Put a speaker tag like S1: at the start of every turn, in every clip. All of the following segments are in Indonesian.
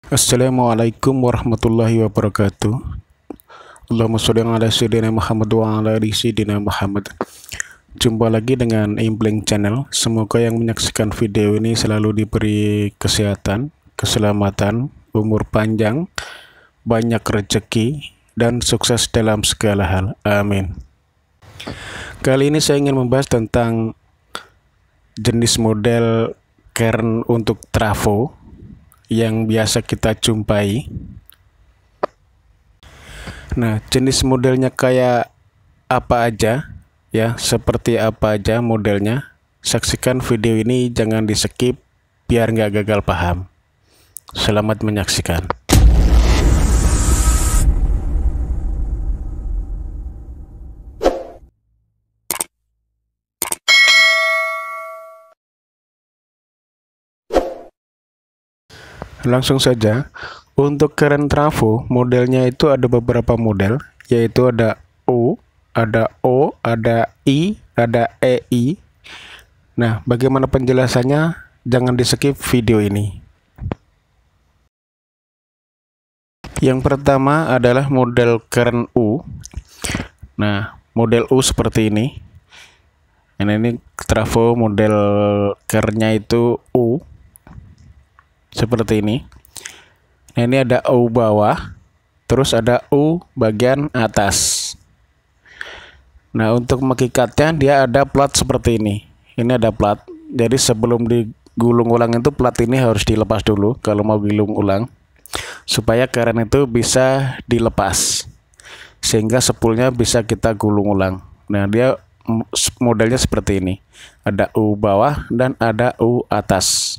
S1: Assalamualaikum warahmatullahi wabarakatuh. Allahumma sholli ala sayyidina Muhammad wa ala ali sayyidina Muhammad. Jumpa lagi dengan Imbleng Channel. Semoga yang menyaksikan video ini selalu diberi kesehatan, keselamatan, umur panjang, banyak rezeki, dan sukses dalam segala hal. Amin. Kali ini saya ingin membahas tentang jenis model kern untuk trafo yang biasa kita jumpai. Nah, jenis modelnya kayak apa aja ya, seperti apa aja modelnya. Saksikan video ini, jangan di skip biar nggak gagal paham. Selamat menyaksikan. Langsung saja, untuk keren trafo modelnya itu ada beberapa model, yaitu ada O, ada O, ada I, ada EI. Nah, bagaimana penjelasannya? Jangan di skip video ini. Yang pertama adalah model keren U. Nah, model U seperti ini. Nah, ini trafo model kerennya itu U. Seperti ini. Nah, ini ada U bawah, terus ada U bagian atas. Nah, untuk mengikatnya dia ada plat seperti ini. Ini ada plat. Jadi sebelum digulung ulang itu plat ini harus dilepas dulu kalau mau gulung ulang, supaya keren itu bisa dilepas, sehingga spoolnya bisa kita gulung ulang. Nah, dia modelnya seperti ini. Ada U bawah dan ada U atas.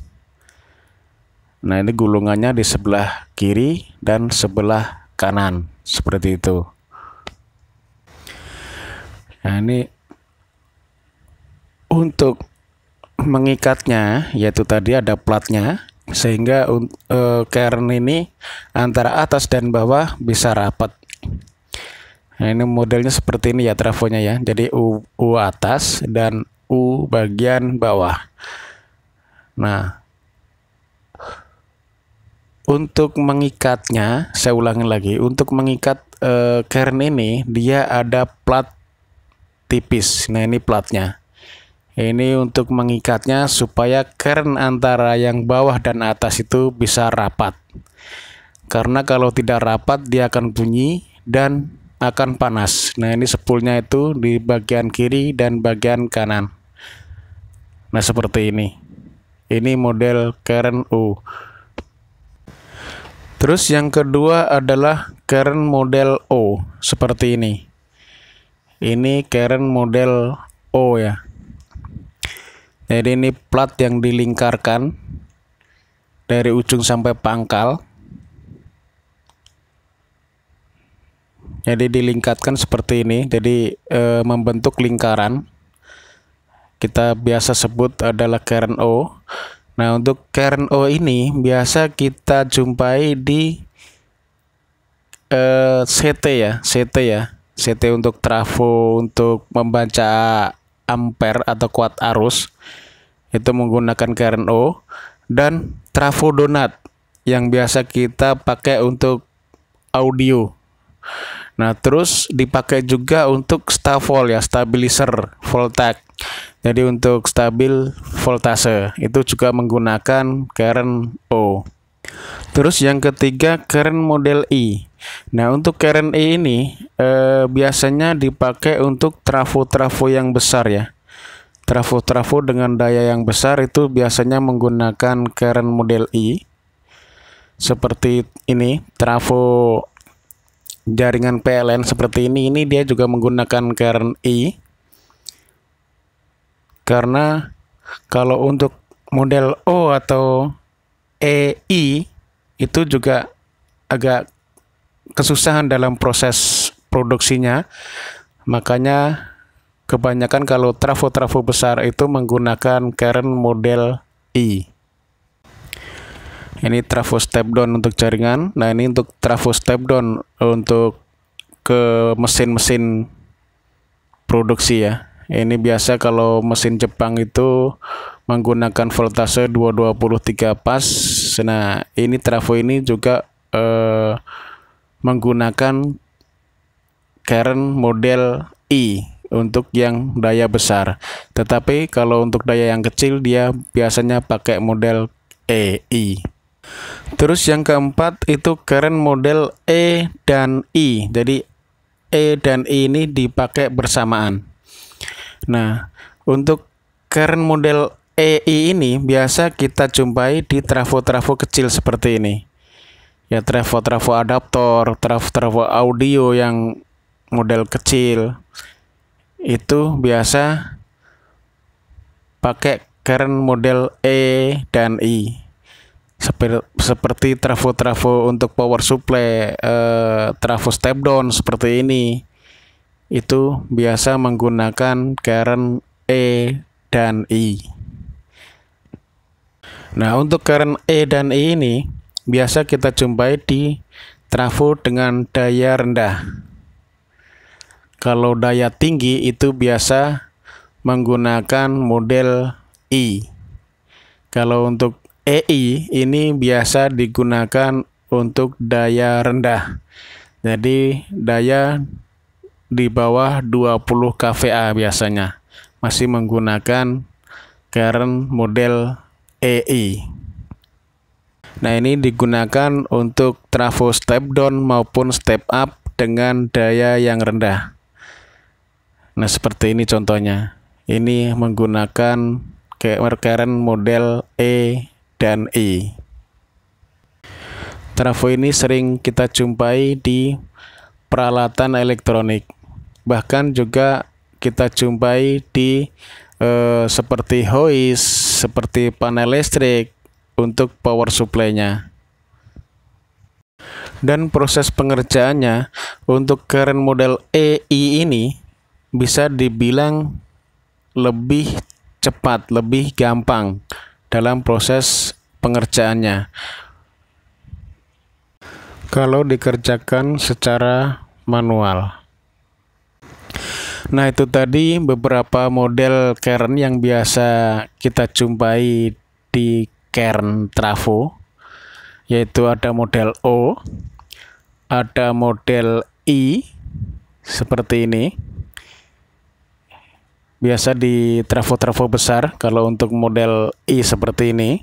S1: Nah, ini gulungannya di sebelah kiri dan sebelah kanan, seperti itu. Nah, ini untuk mengikatnya, yaitu tadi ada platnya, sehingga kern ini antara atas dan bawah bisa rapat. Nah, ini modelnya seperti ini ya trafonya ya. Jadi U atas dan U bagian bawah. Nah, untuk mengikatnya, saya ulangi lagi, untuk mengikat kern ini dia ada plat tipis. Nah, ini platnya. Ini untuk mengikatnya supaya kern antara yang bawah dan atas itu bisa rapat. Karena kalau tidak rapat dia akan bunyi dan akan panas. Nah, ini spoolnya itu di bagian kiri dan bagian kanan. Nah, seperti ini. Ini model kern U. Terus yang kedua adalah kern model O, seperti ini. Ini kern model O ya. Jadi ini plat yang dilingkarkan dari ujung sampai pangkal. Jadi dilingkarkan seperti ini, jadi membentuk lingkaran. Kita biasa sebut adalah kern O. Nah, untuk kern O ini biasa kita jumpai di CT ya, CT untuk trafo untuk membaca ampere atau kuat arus, itu menggunakan kern O, dan trafo donat yang biasa kita pakai untuk audio. Nah, terus dipakai juga untuk stavol ya, stabilizer voltage. Jadi untuk stabil voltase itu juga menggunakan kern O. Terus yang ketiga kern model I. Nah, untuk kern I ini biasanya dipakai untuk trafo-trafo yang besar ya. Trafo-trafo dengan daya yang besar itu biasanya menggunakan kern model I. Seperti ini, trafo jaringan PLN seperti ini dia juga menggunakan kern I. Karena kalau untuk model O atau EI itu juga agak kesusahan dalam proses produksinya, makanya kebanyakan kalau trafo-trafo besar itu menggunakan kern model I. Ini trafo step down untuk jaringan. Nah, ini untuk trafo step down untuk ke mesin-mesin produksi ya. Ini biasa kalau mesin Jepang itu menggunakan voltase 223 pas. Nah, ini trafo ini juga menggunakan current model I untuk yang daya besar. Tetapi kalau untuk daya yang kecil dia biasanya pakai model EI. Terus yang keempat itu current model E dan I. Jadi E dan I ini dipakai bersamaan. Nah, untuk current model EI ini biasa kita jumpai di trafo-trafo kecil seperti ini. Ya, trafo-trafo adaptor, trafo-trafo audio yang model kecil itu biasa pakai current model E dan I. Seperti trafo-trafo untuk power supply, trafo step down seperti ini, itu biasa menggunakan current E dan I. Nah, untuk current E dan I ini biasa kita jumpai di trafo dengan daya rendah. Kalau daya tinggi itu biasa menggunakan model I. Kalau untuk EI ini biasa digunakan untuk daya rendah. Jadi daya di bawah 20 kVA biasanya masih menggunakan current model EI. Nah, ini digunakan untuk trafo step down maupun step up dengan daya yang rendah. Nah, seperti ini contohnya. Ini menggunakan current model E dan I. Trafo ini sering kita jumpai di peralatan elektronik. Bahkan juga kita jumpai di seperti hoist, seperti panel listrik untuk power supply-nya. Dan proses pengerjaannya untuk current model EI ini bisa dibilang lebih cepat, lebih gampang dalam proses pengerjaannya kalau dikerjakan secara manual. Nah, itu tadi beberapa model current yang biasa kita jumpai di current trafo, yaitu ada model O, ada model I seperti ini, biasa di trafo-trafo besar. Kalau untuk model I seperti ini.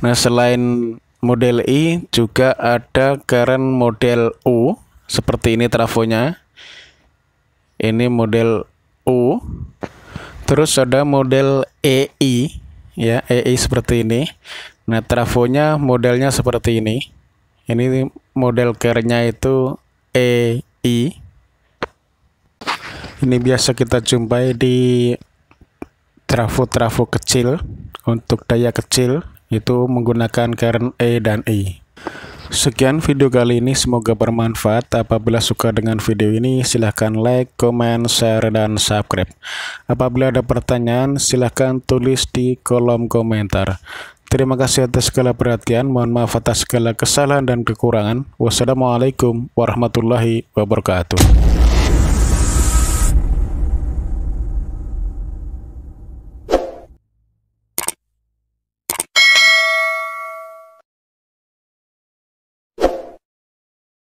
S1: Nah, selain model I juga ada current model U seperti ini trafonya. Ini model U. Terus ada model EI, ya, EI seperti ini. Nah, trafonya modelnya seperti ini. Ini model currentnya itu EI. Ini biasa kita jumpai di trafo-trafo kecil. Untuk daya kecil itu menggunakan current E dan I. Sekian video kali ini, semoga bermanfaat. Apabila suka dengan video ini, silahkan like, comment, share, dan subscribe. Apabila ada pertanyaan, silahkan tulis di kolom komentar. Terima kasih atas segala perhatian. Mohon maaf atas segala kesalahan dan kekurangan. Wassalamualaikum warahmatullahi wabarakatuh.